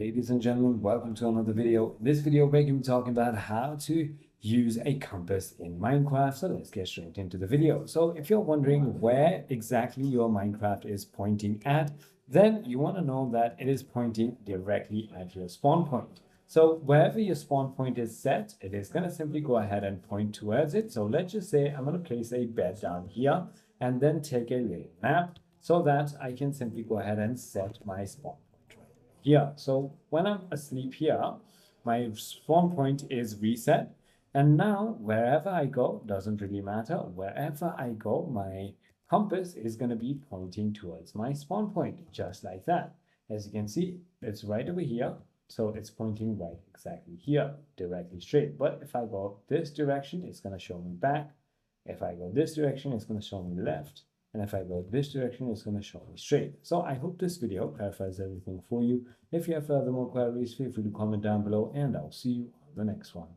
Ladies and gentlemen, welcome to another video. In this video, we're going to be talking about how to use a compass in Minecraft. So let's get straight into the video. So if you're wondering where exactly your Minecraft is pointing at, then you want to know that it is pointing directly at your spawn point. So wherever your spawn point is set, it is going to simply go ahead and point towards it. So let's just say I'm going to place a bed down here and then take a little nap so that I can simply go ahead and set my spawn point right here. So when I'm asleep here, my spawn point is reset. And now wherever I go, doesn't really matter. Wherever I go, my compass is going to be pointing towards my spawn point, just like that. As you can see, it's right over here. So it's pointing right exactly here, directly straight. But if I go this direction, it's going to show me back. If I go this direction, it's going to show me left. And if I go this direction, it's going to show me straight. So I hope this video clarifies everything for you. If you have further more queries, feel free to comment down below and I'll see you on the next one.